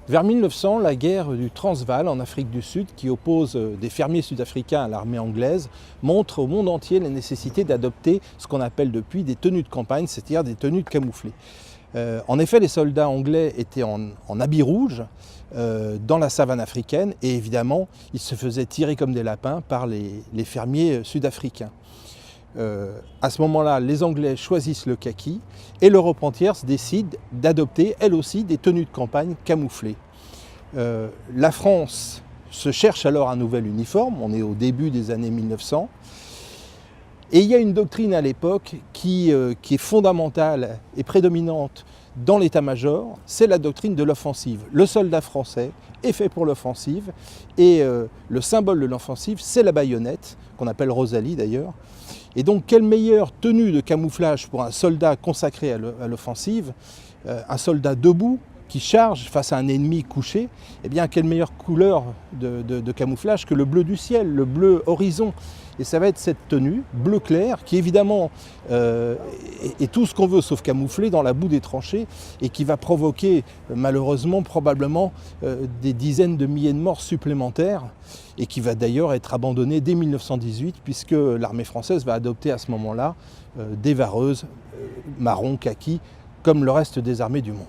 Vers 1900, la guerre du Transvaal en Afrique du Sud, qui oppose des fermiers sud-africains à l'armée anglaise, montre au monde entier la nécessité d'adopter ce qu'on appelle depuis des tenues de campagne, c'est-à-dire des tenues camouflées. En effet, les soldats anglais étaient en habits rouges dans la savane africaine et évidemment, ils se faisaient tirer comme des lapins par les fermiers sud-africains. À ce moment-là, les Anglais choisissent le kaki et l'Europe entière décide d'adopter, elle aussi, des tenues de campagne camouflées. La France se cherche alors un nouvel uniforme, on est au début des années 1900, et il y a une doctrine à l'époque qui est fondamentale et prédominante dans l'état-major, c'est la doctrine de l'offensive. Le soldat français est fait pour l'offensive et le symbole de l'offensive, c'est la baïonnette, qu'on appelle Rosalie d'ailleurs. Et donc, quelle meilleure tenue de camouflage pour un soldat consacré à l'offensive, un soldat debout qui charge face à un ennemi couché, eh bien, quelle meilleure couleur de camouflage que le bleu du ciel, le bleu horizon. Et ça va être cette tenue, bleu clair, qui évidemment est tout ce qu'on veut sauf camouflé dans la boue des tranchées et qui va provoquer malheureusement probablement des dizaines de milliers de morts supplémentaires et qui va d'ailleurs être abandonnée dès 1918 puisque l'armée française va adopter à ce moment-là des vareuses marron kaki comme le reste des armées du monde.